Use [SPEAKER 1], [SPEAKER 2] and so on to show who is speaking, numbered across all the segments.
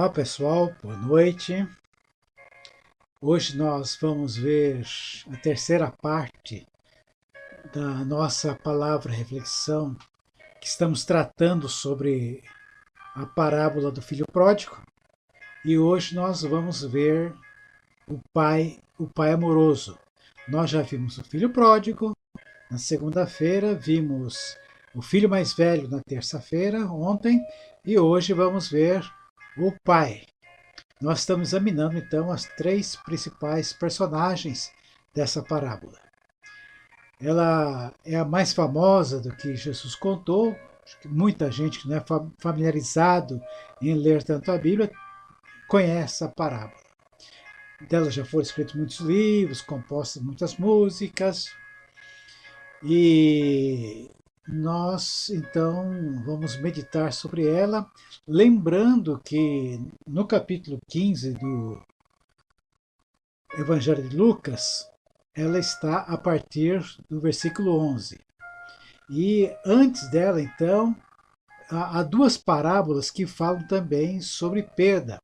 [SPEAKER 1] Olá pessoal, boa noite. Hoje nós vamos ver a terceira parte da nossa palavra reflexão, que estamos tratando sobre a parábola do filho pródigo. E hoje nós vamos ver o pai amoroso. Nós já vimos o filho pródigo, na segunda-feira vimos o filho mais velho na terça-feira, ontem, e hoje vamos ver o pai. Nós estamos examinando então as três principais personagens dessa parábola. Ela é a mais famosa do que Jesus contou. Acho que muita gente que não é familiarizado em ler tanto a Bíblia conhece a parábola. Dela já foram escritos muitos livros, compostas muitas músicas. E nós, então, vamos meditar sobre ela, lembrando que no capítulo 15 do Evangelho de Lucas, ela está a partir do versículo 11. E antes dela, então, há duas parábolas que falam também sobre perda.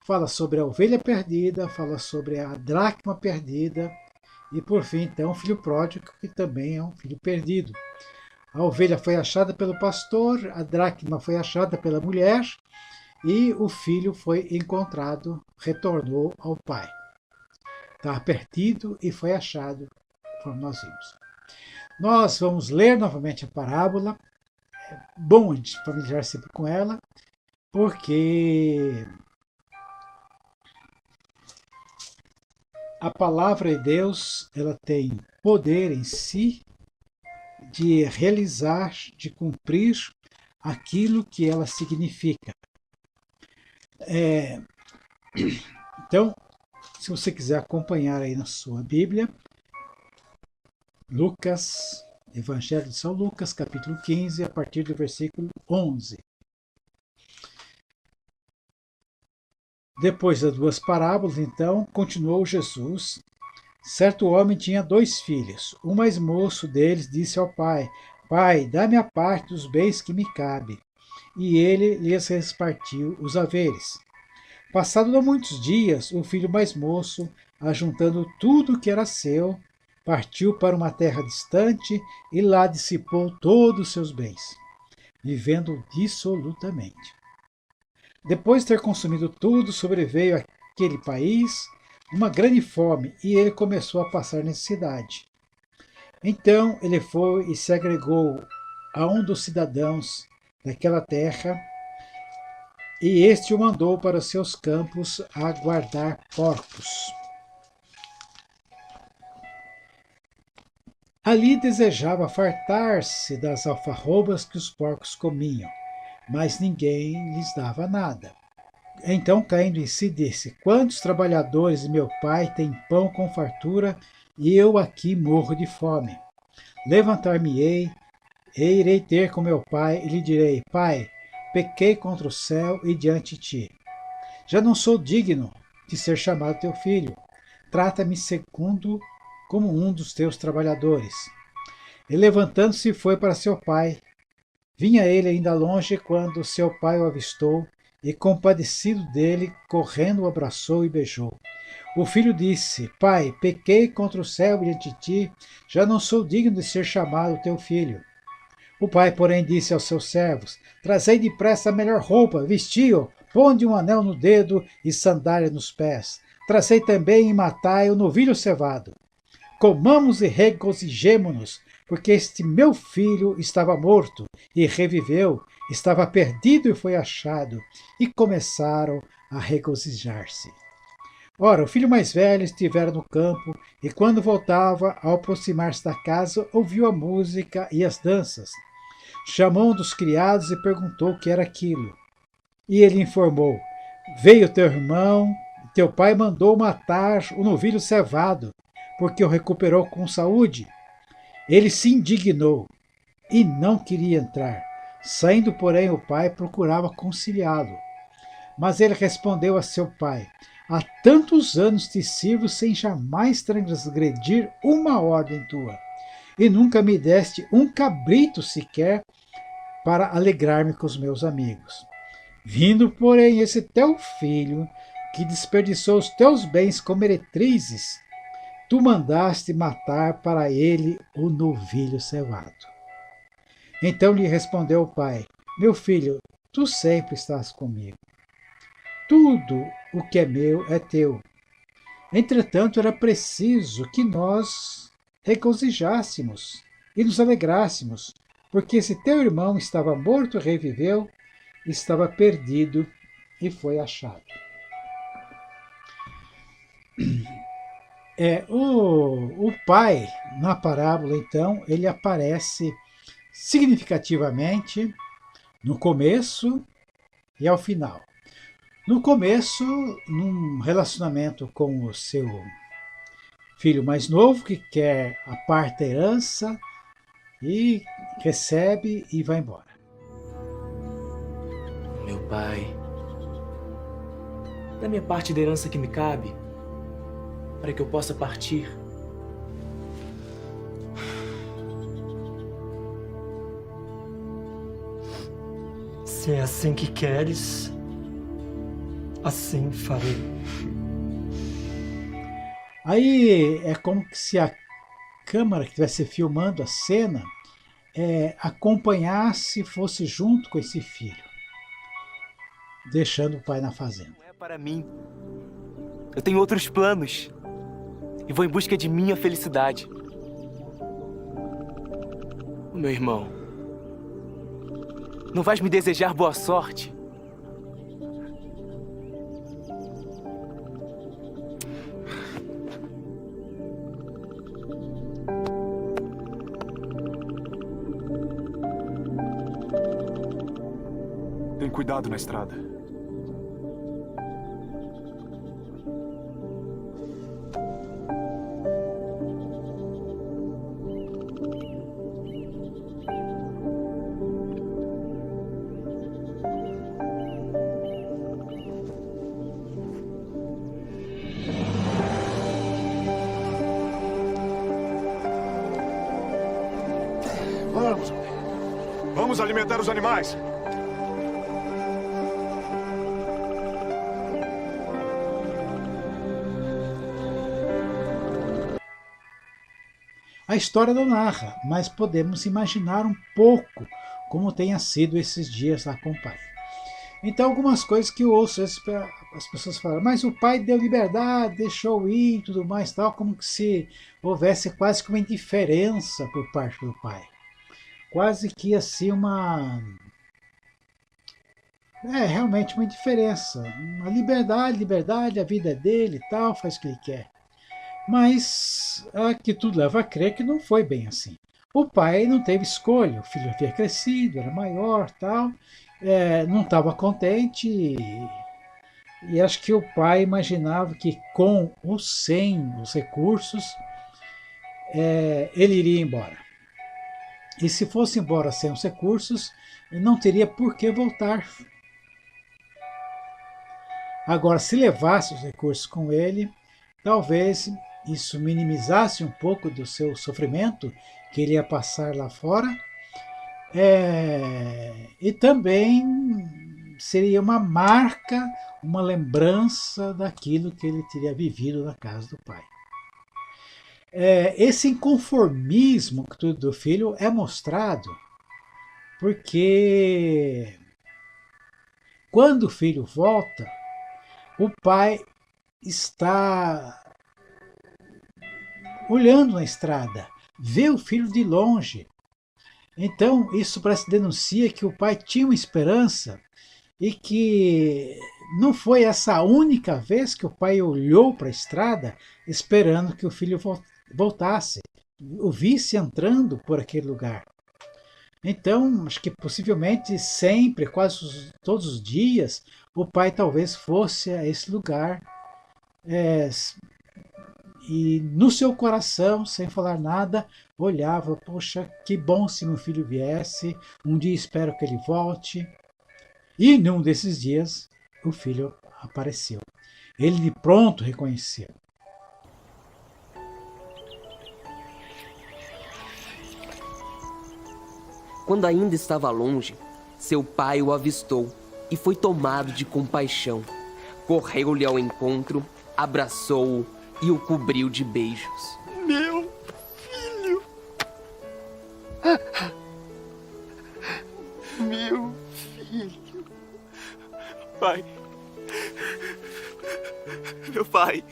[SPEAKER 1] Fala sobre a ovelha perdida, fala sobre a dracma perdida, e por fim, então, o filho pródigo, que também é um filho perdido. A ovelha foi achada pelo pastor, a dracma foi achada pela mulher e o filho foi encontrado, retornou ao pai. Estava perdido e foi achado, como nós vimos. Nós vamos ler novamente a parábola. É bom a gente familiarizar sempre com ela, porque a palavra de Deus ela tem poder em si de realizar, de cumprir aquilo que ela significa. Então, se você quiser acompanhar aí na sua Bíblia, Lucas, Evangelho de São Lucas, capítulo 15, a partir do versículo 11. Depois das duas parábolas, então, continuou Jesus. Certo homem tinha 2 filhos. O mais moço deles disse ao pai: Pai, dá-me a parte dos bens que me cabe. E ele lhes repartiu os haveres. Passado não muitos dias, o filho mais moço, ajuntando tudo que era seu, partiu para uma terra distante e lá dissipou todos os seus bens, vivendo dissolutamente. Depois de ter consumido tudo, sobreveio àquele país uma grande fome e ele começou a passar necessidade. Então ele foi e se agregou a um dos cidadãos daquela terra, e este o mandou para os seus campos a guardar porcos. Ali desejava fartar-se das alfarrobas que os porcos comiam, mas ninguém lhes dava nada. Então, caindo em si, disse: Quantos trabalhadores de meu pai têm pão com fartura, e eu aqui morro de fome? Levantar-me-ei, e irei ter com meu pai, e lhe direi: Pai, pequei contra o céu e diante de ti. Já não sou digno de ser chamado teu filho. Trata-me segundo como um dos teus trabalhadores. E levantando-se foi para seu pai. Vinha ele ainda longe quando seu pai o avistou, e compadecido dele, correndo o abraçou e beijou. O filho disse: Pai, pequei contra o céu e diante de ti, já não sou digno de ser chamado teu filho. O pai, porém, disse aos seus servos: Trazei depressa a melhor roupa, vesti-o, ponde um anel no dedo e sandália nos pés. Trazei também e matai o novilho cevado. Comamos e regozijemo-nos, porque este meu filho estava morto e reviveu, estava perdido e foi achado. E começaram a regozijar-se. Ora, o filho mais velho estivera no campo, e quando voltava, ao aproximar-se da casa, ouviu a música e as danças. Chamou um dos criados e perguntou o que era aquilo. E ele informou: Veio teu irmão, teu pai mandou matar o novilho cevado, porque o recuperou com saúde. Ele se indignou e não queria entrar. Saindo, porém, o pai procurava conciliá-lo. Mas ele respondeu a seu pai: Há tantos anos te sirvo sem jamais transgredir uma ordem tua, e nunca me deste um cabrito sequer para alegrar-me com os meus amigos. Vindo, porém, esse teu filho, que desperdiçou os teus bens com meretrizes, tu mandaste matar para ele o novilho cevado. Então lhe respondeu o pai: Meu filho, tu sempre estás comigo. Tudo o que é meu é teu. Entretanto, era preciso que nós regozijássemos e nos alegrássemos, porque esse teu irmão estava morto e reviveu, estava perdido e foi achado. O pai, na parábola, então, ele aparece significativamente no começo e ao final. No começo, num relacionamento com o seu filho mais novo, que quer a parte da herança e recebe e vai embora.
[SPEAKER 2] Meu pai, dá minha parte da herança que me cabe, para que eu possa partir.
[SPEAKER 3] Se é assim que queres, assim farei.
[SPEAKER 1] Aí é como se a câmera que estivesse filmando a cena acompanhasse, fosse junto com esse filho, deixando o pai na fazenda.
[SPEAKER 2] Não é para mim. Eu tenho outros planos e vou em busca de minha felicidade. Meu irmão, não vais me desejar boa sorte?
[SPEAKER 4] Tem cuidado na estrada. Vamos! Vamos alimentar os animais!
[SPEAKER 1] A história não narra, mas podemos imaginar um pouco como tenha sido esses dias lá com o pai. Então, algumas coisas que eu ouço as pessoas falam, mas o pai deu liberdade, deixou ir e tudo mais, tal, como se houvesse quase que uma indiferença por parte do pai. Quase que assim realmente uma indiferença. Uma liberdade, a vida é dele e tal, faz o que ele quer. Mas que tudo leva a crer que não foi bem assim. O pai não teve escolha, o filho havia crescido, era maior, tal, não estava contente e acho que o pai imaginava que com ou sem os recursos ele iria embora. E se fosse embora sem os recursos, não teria por que voltar. Agora, se levasse os recursos com ele, talvez isso minimizasse um pouco do seu sofrimento que ele ia passar lá fora, e também seria uma marca, uma lembrança daquilo que ele teria vivido na casa do pai. Esse inconformismo do filho é mostrado porque quando o filho volta, o pai está olhando na estrada, vê o filho de longe. Então, isso parece que denuncia que o pai tinha uma esperança e que não foi essa única vez que o pai olhou para a estrada esperando que o filho voltasse, o visse entrando por aquele lugar. Então, acho que possivelmente sempre, quase todos os dias, o pai talvez fosse a esse lugar e no seu coração, sem falar nada, olhava, poxa, que bom se meu filho viesse, um dia espero que ele volte. E num desses dias, o filho apareceu. Ele de pronto reconheceu.
[SPEAKER 5] Quando ainda estava longe, seu pai o avistou e foi tomado de compaixão. Correu-lhe ao encontro, abraçou-o e o cobriu de beijos.
[SPEAKER 3] Meu filho! Meu filho!
[SPEAKER 2] Pai. Meu pai.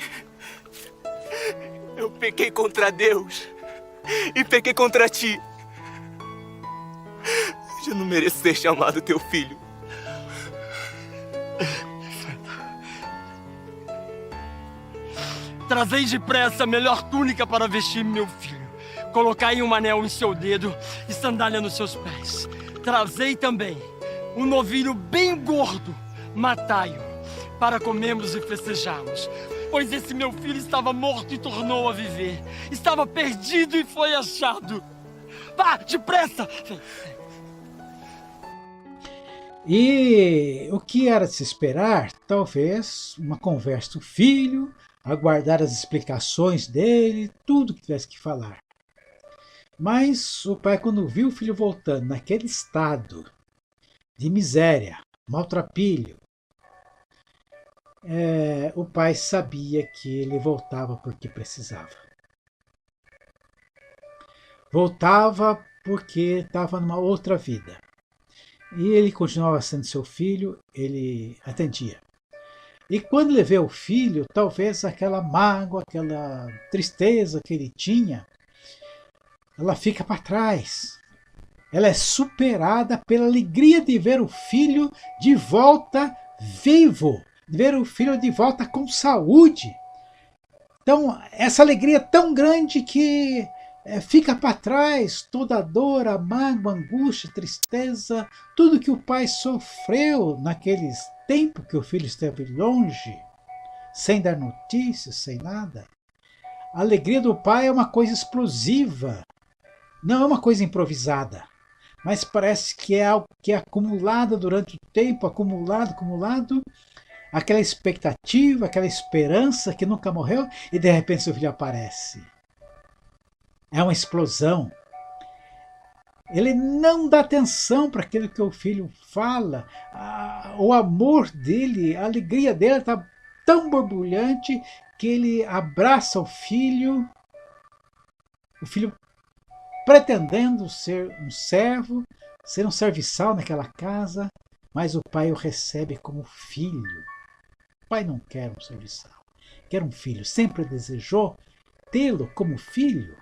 [SPEAKER 2] Eu pequei contra Deus e pequei contra ti. Eu não mereço ser chamado teu filho.
[SPEAKER 3] Trazei depressa a melhor túnica para vestir meu filho. Colocai um anel em seu dedo e sandália nos seus pés. Trazei também um novilho bem gordo. Matai-o, para comermos e festejarmos. Pois esse meu filho estava morto e tornou a viver. Estava perdido e foi achado. Vá, depressa!
[SPEAKER 1] E o que era de se esperar? Talvez uma conversa do filho, aguardar as explicações dele, tudo que tivesse que falar. Mas o pai, quando viu o filho voltando naquele estado de miséria, maltrapilho, o pai sabia que ele voltava porque precisava. Voltava porque estava numa outra vida. E ele continuava sendo seu filho, ele atendia. E quando ele vê o filho, talvez aquela mágoa, aquela tristeza que ele tinha, ela fica para trás. Ela é superada pela alegria de ver o filho de volta vivo, de ver o filho de volta com saúde. Então, essa alegria é tão grande que fica para trás toda a dor, a mágoa, a angústia, a tristeza, tudo que o pai sofreu naqueles tempos que o filho esteve longe, sem dar notícias, sem nada. A alegria do pai é uma coisa explosiva, não é uma coisa improvisada, mas parece que é algo que é acumulado durante o tempo, acumulado, aquela expectativa, aquela esperança que nunca morreu, e de repente seu filho aparece. É uma explosão. Ele não dá atenção para aquilo que o filho fala. O amor dele, a alegria dele está tão borbulhante que ele abraça o filho pretendendo ser um servo, ser um serviçal naquela casa, mas o pai o recebe como filho. O pai não quer um serviçal, quer um filho. Sempre desejou tê-lo como filho.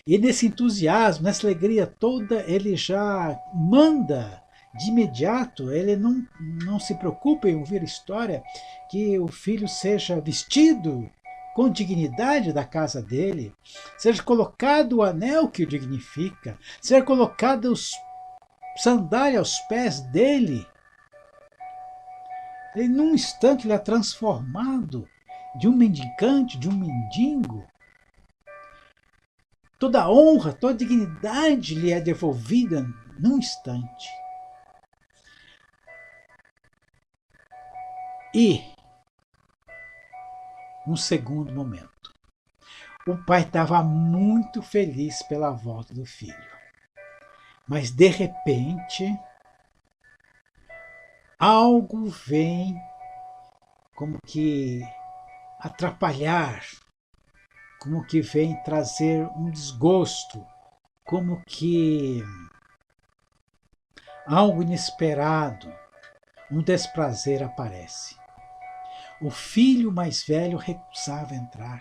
[SPEAKER 1] E nesse entusiasmo, nessa alegria toda, ele já manda de imediato, ele não se preocupa em ouvir a história, que o filho seja vestido com dignidade da casa dele, seja colocado o anel que o dignifica, seja colocado os sandálias aos pés dele. Ele, num instante, ele é transformado de um mendicante, de um mendigo. Toda a honra, toda a dignidade lhe é devolvida num instante. E, num segundo momento, o pai estava muito feliz pela volta do filho. Mas, de repente, algo vem como que atrapalhar, como que vem trazer um desgosto, como que algo inesperado, um desprazer aparece. O filho mais velho recusava entrar.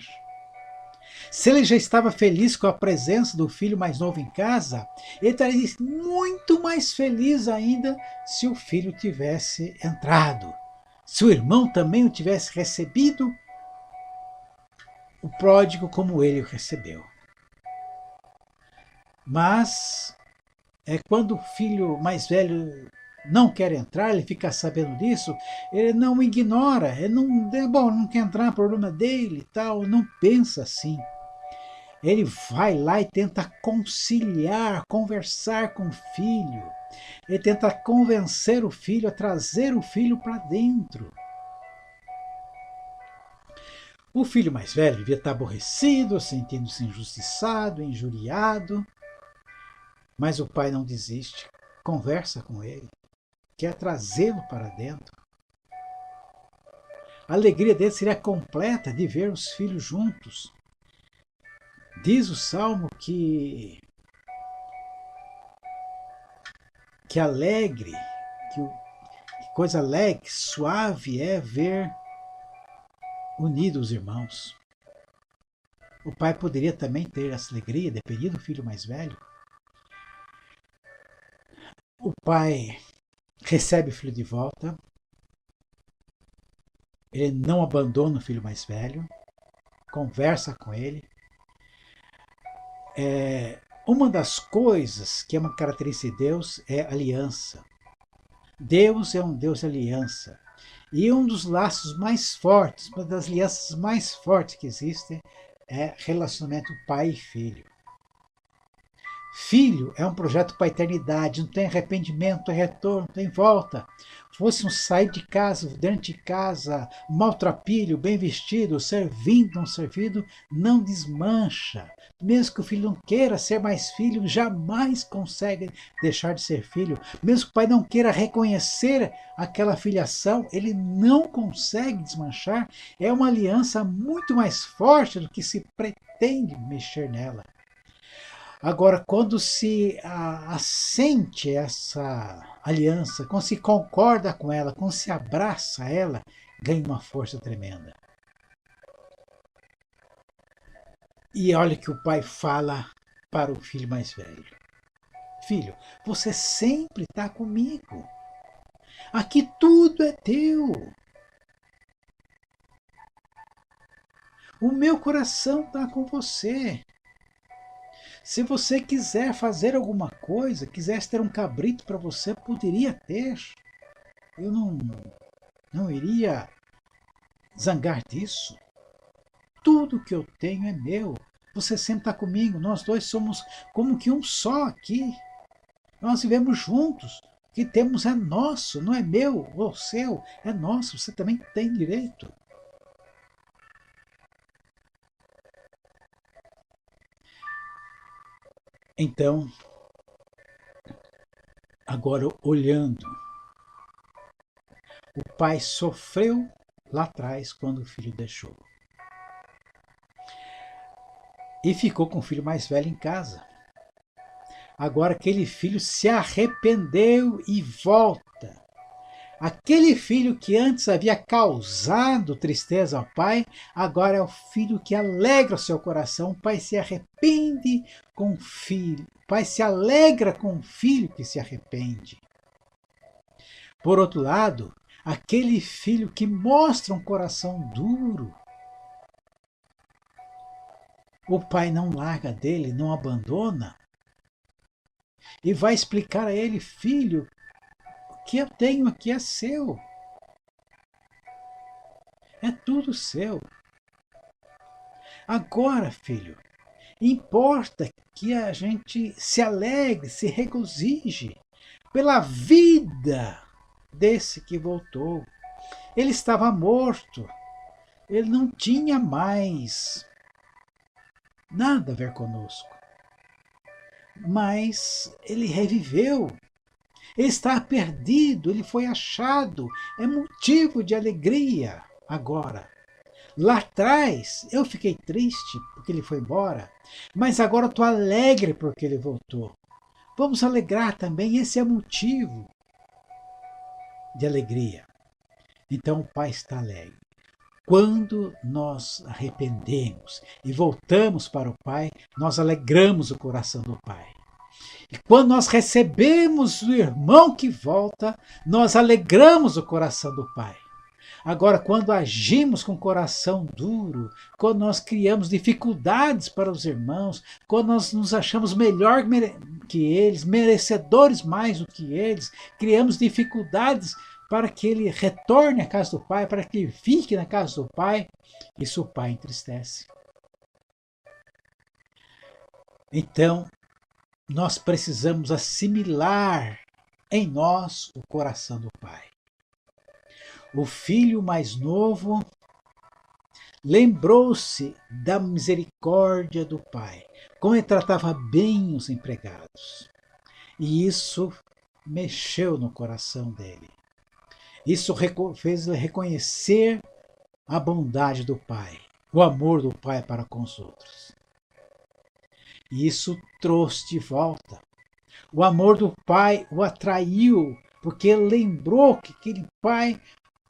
[SPEAKER 1] Se ele já estava feliz com a presença do filho mais novo em casa, ele estaria muito mais feliz ainda se o filho tivesse entrado, se o irmão também o tivesse recebido, o pródigo como ele o recebeu. Mas quando o filho mais velho não quer entrar, ele fica sabendo disso, ele não ignora, ele não quer entrar, problema dele e tal, não pensa assim. Ele vai lá e tenta conciliar, conversar com o filho. Ele tenta convencer o filho a trazer o filho para dentro. O filho mais velho devia estar aborrecido, sentindo-se injustiçado, injuriado. Mas o pai não desiste, conversa com ele. quer trazê-lo para dentro. A alegria dele seria completa de ver os filhos juntos. Diz o Salmo que alegre, que coisa alegre, suave é ver unidos os irmãos. O pai poderia também ter essa alegria, dependendo do filho mais velho. O pai recebe o filho de volta. Ele não abandona o filho mais velho. Conversa com ele. Uma das coisas que é uma característica de Deus é aliança. Deus é um Deus de aliança. E um dos laços mais fortes, uma das alianças mais fortes que existem é relacionamento pai e filho. Filho é um projeto para a eternidade, não tem arrependimento, não tem retorno, não tem volta. Fosse um sair de casa, dentro de casa, maltrapilho, bem vestido, servindo, não servido, não desmancha. Mesmo que o filho não queira ser mais filho, jamais consegue deixar de ser filho. Mesmo que o pai não queira reconhecer aquela filiação, ele não consegue desmanchar. É uma aliança muito mais forte do que se pretende mexer nela. Agora, quando se assente essa aliança, quando se concorda com ela, quando se abraça ela, ganha uma força tremenda. E olha que o pai fala para o filho mais velho. Filho, você sempre está comigo. Aqui tudo é teu. O meu coração está com você. Se você quiser fazer alguma coisa, quisesse ter um cabrito para você, poderia ter. Eu não iria zangar disso. Tudo que eu tenho é meu. Você sempre está comigo. Nós dois somos como que um só aqui. Nós vivemos juntos. O que temos é nosso, não é meu ou seu. É nosso. Você também tem direito. Então, agora olhando, o pai sofreu lá atrás quando o filho deixou. E ficou com o filho mais velho em casa. Agora aquele filho se arrependeu e volta. Aquele filho que antes havia causado tristeza ao pai, agora é o filho que alegra o seu coração. O pai se arrepende com o filho. O pai se alegra com o filho que se arrepende. Por outro lado, aquele filho que mostra um coração duro, o pai não larga dele, não abandona. E vai explicar a ele, filho, o que eu tenho aqui é seu. É tudo seu. Agora, filho, importa que a gente se alegre, se regozije pela vida desse que voltou. Ele estava morto. Ele não tinha mais nada a ver conosco. Mas ele reviveu. Ele está perdido, ele foi achado. É motivo de alegria agora. Lá atrás eu fiquei triste porque ele foi embora, mas agora estou alegre porque ele voltou. Vamos alegrar também, esse é motivo de alegria. Então o pai está alegre. Quando nós arrependemos e voltamos para o pai, nós alegramos o coração do pai. E quando nós recebemos o irmão que volta, nós alegramos o coração do pai. Agora, quando agimos com o coração duro, quando nós criamos dificuldades para os irmãos, quando nós nos achamos melhor que eles, merecedores mais do que eles, criamos dificuldades para que ele retorne à casa do pai, para que ele fique na casa do pai, isso o pai entristece. Então, nós precisamos assimilar em nós o coração do pai. O filho mais novo lembrou-se da misericórdia do pai, como ele tratava bem os empregados. E isso mexeu no coração dele. Isso fez ele reconhecer a bondade do Pai, o amor do Pai para com os outros. E isso trouxe de volta. O amor do Pai o atraiu, porque ele lembrou que aquele Pai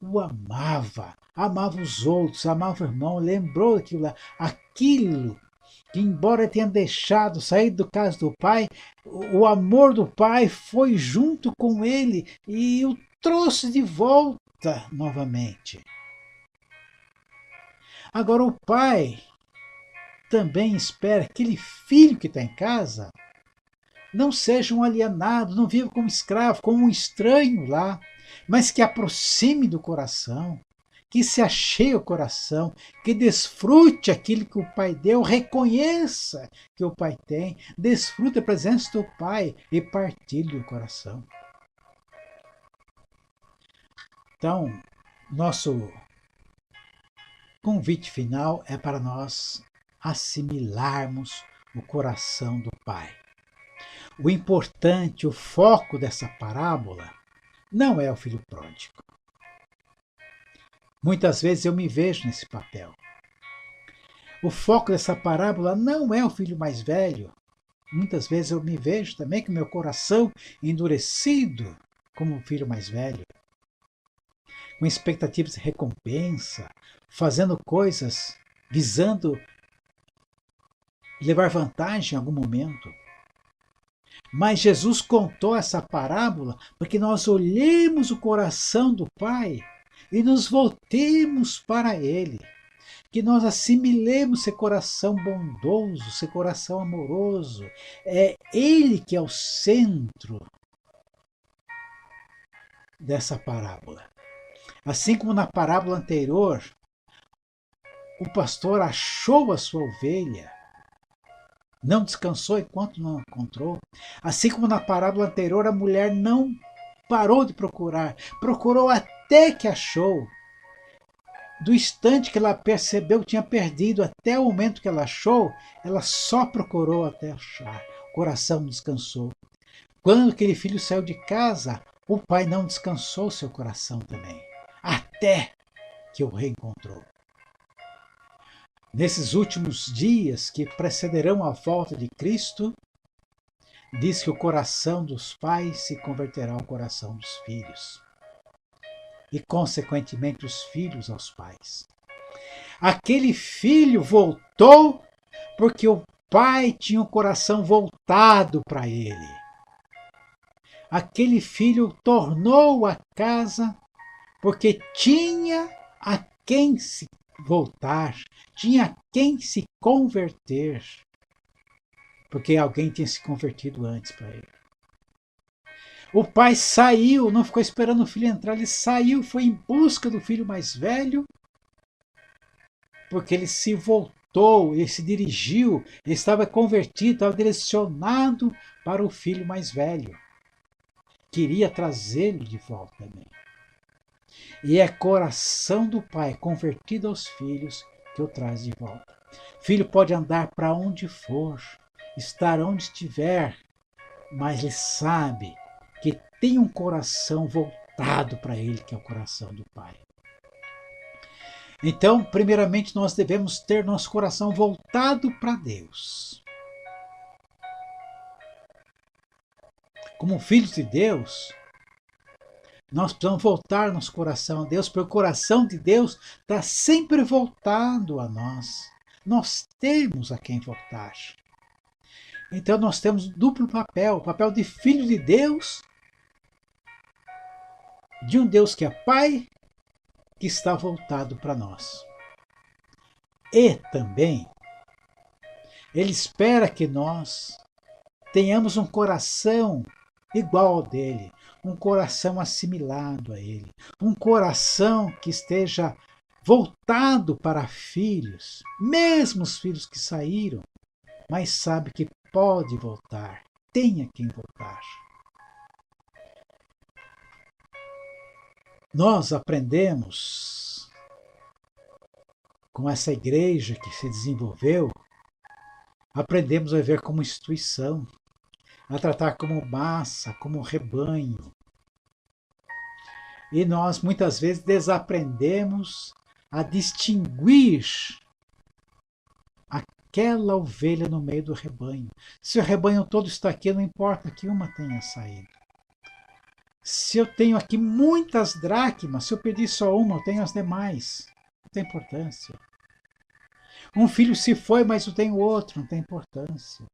[SPEAKER 1] o amava, amava os outros, amava o irmão, lembrou daquilo lá. Aquilo que, embora tenha deixado sair do caso do Pai, o amor do Pai foi junto com ele e o trouxe de volta novamente. Agora o Pai também espera que aquele filho que está em casa não seja um alienado, não viva como escravo, como um estranho lá, mas que aproxime do coração, que se acheie o coração, que desfrute aquilo que o Pai deu, reconheça que o Pai tem, desfrute a presença do Pai e partilhe o coração. Então, nosso convite final é para nós assimilarmos o coração do Pai. O importante, o foco dessa parábola não é o filho pródigo. Muitas vezes eu me vejo nesse papel. O foco dessa parábola não é o filho mais velho. Muitas vezes eu me vejo também com meu coração endurecido como o filho mais velho, com expectativas de recompensa, fazendo coisas visando levar vantagem em algum momento. Mas Jesus contou essa parábola para que nós olhemos o coração do Pai e nos voltemos para Ele. Que nós assimilemos seu coração bondoso, seu coração amoroso. É Ele que é o centro dessa parábola. Assim como na parábola anterior, o pastor achou a sua ovelha, não descansou enquanto não encontrou. Assim como na parábola anterior, a mulher não parou de procurar, procurou até que achou. Do instante que ela percebeu que tinha perdido até o momento que ela achou, ela só procurou até achar. O coração descansou. Quando aquele filho saiu de casa, o pai não descansou seu coração também, até que o reencontrou. Nesses últimos dias que precederão a volta de Cristo, diz que o coração dos pais se converterá ao coração dos filhos. E, consequentemente, os filhos aos pais. Aquele filho voltou porque o pai tinha o coração voltado para ele. Aquele filho tornou a casa porque tinha a quem se voltar, tinha a quem se converter, porque alguém tinha se convertido antes para ele. O pai saiu, não ficou esperando o filho entrar, ele saiu, foi em busca do filho mais velho, porque ele se voltou, ele se dirigiu, ele estava convertido, estava direcionado para o filho mais velho. Queria trazê-lo de volta também. E é coração do pai convertido aos filhos que o traz de volta. Filho pode andar para onde for, estar onde estiver, mas ele sabe que tem um coração voltado para ele, que é o coração do pai. Então, primeiramente, nós devemos ter nosso coração voltado para Deus. Como filhos de Deus, nós precisamos voltar nosso coração a Deus, porque o coração de Deus está sempre voltado a nós. Nós temos a quem voltar. Então nós temos duplo papel, o papel de filho de Deus, de um Deus que é Pai, que está voltado para nós. E também, Ele espera que nós tenhamos um coração igual ao dele, um coração assimilado a ele, um coração que esteja voltado para filhos, mesmo os filhos que saíram, mas sabe que pode voltar, tenha quem voltar. Nós aprendemos com essa igreja que se desenvolveu, aprendemos a viver como instituição. a tratar como massa, como rebanho. E nós muitas vezes desaprendemos a distinguir aquela ovelha no meio do rebanho. Se o rebanho todo está aqui, não importa que uma tenha saído. Se eu tenho aqui muitas dracmas, se eu pedir só uma, eu tenho as demais. Não tem importância. Um filho se foi, mas eu tenho outro, não tem importância.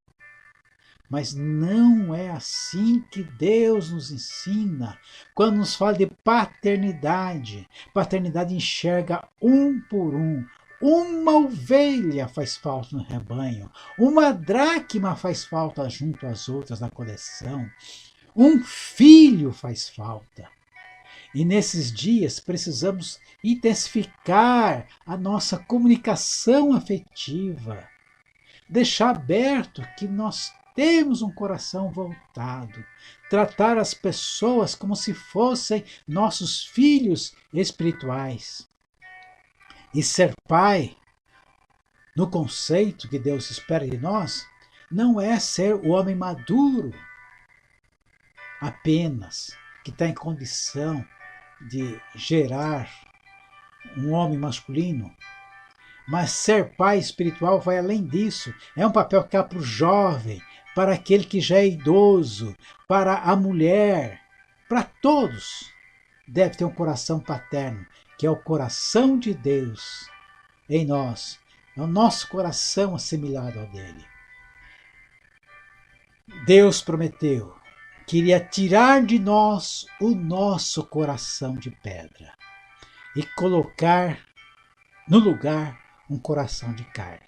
[SPEAKER 1] Mas não é assim que Deus nos ensina. Quando nos fala de paternidade, paternidade enxerga um por um. Uma ovelha faz falta no rebanho, uma dracma faz falta junto às outras na coleção, um filho faz falta. E nesses dias precisamos intensificar a nossa comunicação afetiva, deixar aberto que nós temos um coração voltado, tratar as pessoas como se fossem nossos filhos espirituais. E ser pai, no conceito que Deus espera de nós, não é ser o homem maduro apenas, que está em condição de gerar um homem masculino. Mas ser pai espiritual vai além disso. É um papel que há para o jovem, para aquele que já é idoso, para a mulher, para todos. Deve ter um coração paterno, que é o coração de Deus em nós. É o nosso coração assimilado ao dele. Deus prometeu que iria tirar de nós o nosso coração de pedra e colocar no lugar um coração de carne.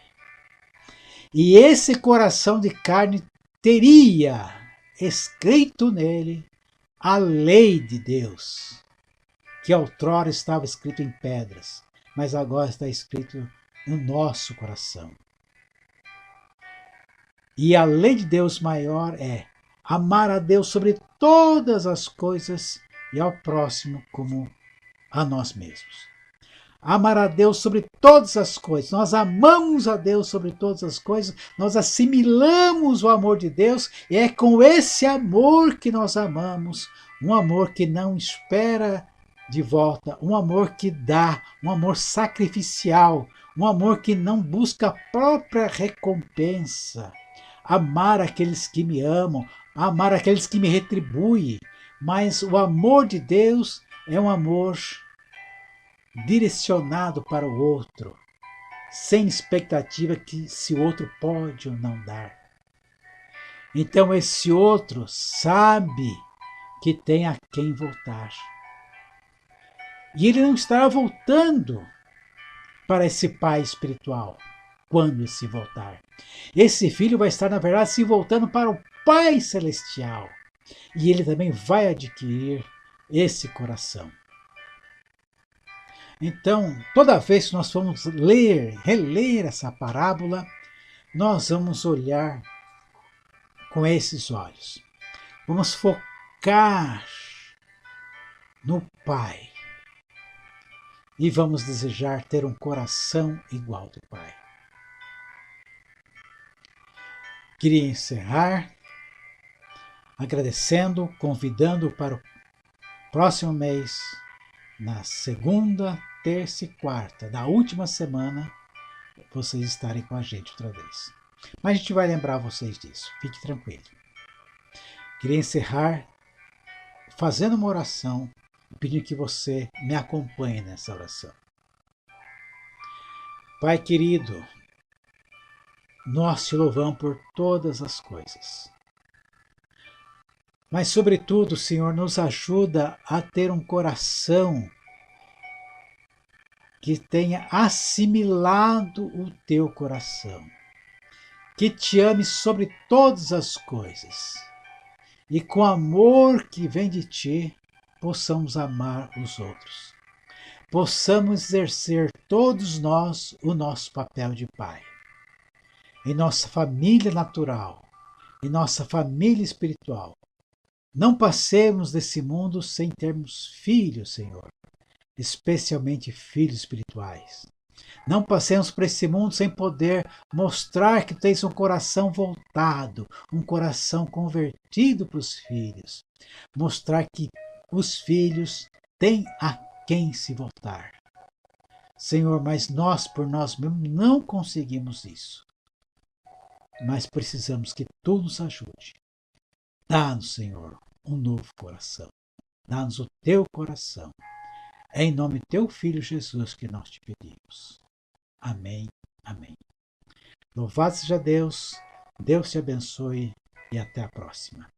[SPEAKER 1] E esse coração de carne teria escrito nele a lei de Deus, que outrora estava escrito em pedras, mas agora está escrito no nosso coração. E a lei de Deus maior é amar a Deus sobre todas as coisas e ao próximo como a nós mesmos. Amar a Deus sobre todas as coisas. Nós amamos a Deus sobre todas as coisas, nós assimilamos o amor de Deus e é com esse amor que nós amamos, um amor que não espera de volta, um amor que dá, um amor sacrificial, um amor que não busca a própria recompensa. Amar aqueles que me amam, amar aqueles que me retribuem, mas o amor de Deus é um amor direcionado para o outro, sem expectativa que se o outro pode ou não dar. Então esse outro sabe que tem a quem voltar. E ele não estará voltando para esse pai espiritual quando ele se voltar. Esse filho vai estar, na verdade, se voltando para o Pai Celestial. E ele também vai adquirir esse coração. Então, toda vez que nós formos reler essa parábola, nós vamos olhar com esses olhos. Vamos focar no Pai. E vamos desejar ter um coração igual do Pai. Queria encerrar agradecendo, convidando para o próximo mês, na segunda, terça e quarta da última semana, vocês estarem com a gente outra vez. Mas a gente vai lembrar vocês disso, fique tranquilo. Queria encerrar fazendo uma oração, pedindo que você me acompanhe nessa oração. Pai querido, nós te louvamos por todas as coisas. Mas, sobretudo, Senhor, nos ajuda a ter um coração que tenha assimilado o teu coração, que te ame sobre todas as coisas e com amor que vem de ti, possamos amar os outros. Possamos exercer todos nós o nosso papel de pai. Em nossa família natural, em nossa família espiritual. Não passemos desse mundo sem termos filhos, Senhor, especialmente filhos espirituais. Não passemos por esse mundo sem poder mostrar que tens um coração voltado, um coração convertido para os filhos. Mostrar que os filhos têm a quem se voltar. Senhor, mas nós, por nós mesmos, não conseguimos isso. Mas precisamos que Tu nos ajude. Dá-nos, Senhor, um novo coração. Dá-nos o Teu coração. É em nome do Teu Filho Jesus que nós te pedimos. Amém, amém. Louvado seja Deus, Deus te abençoe e até a próxima.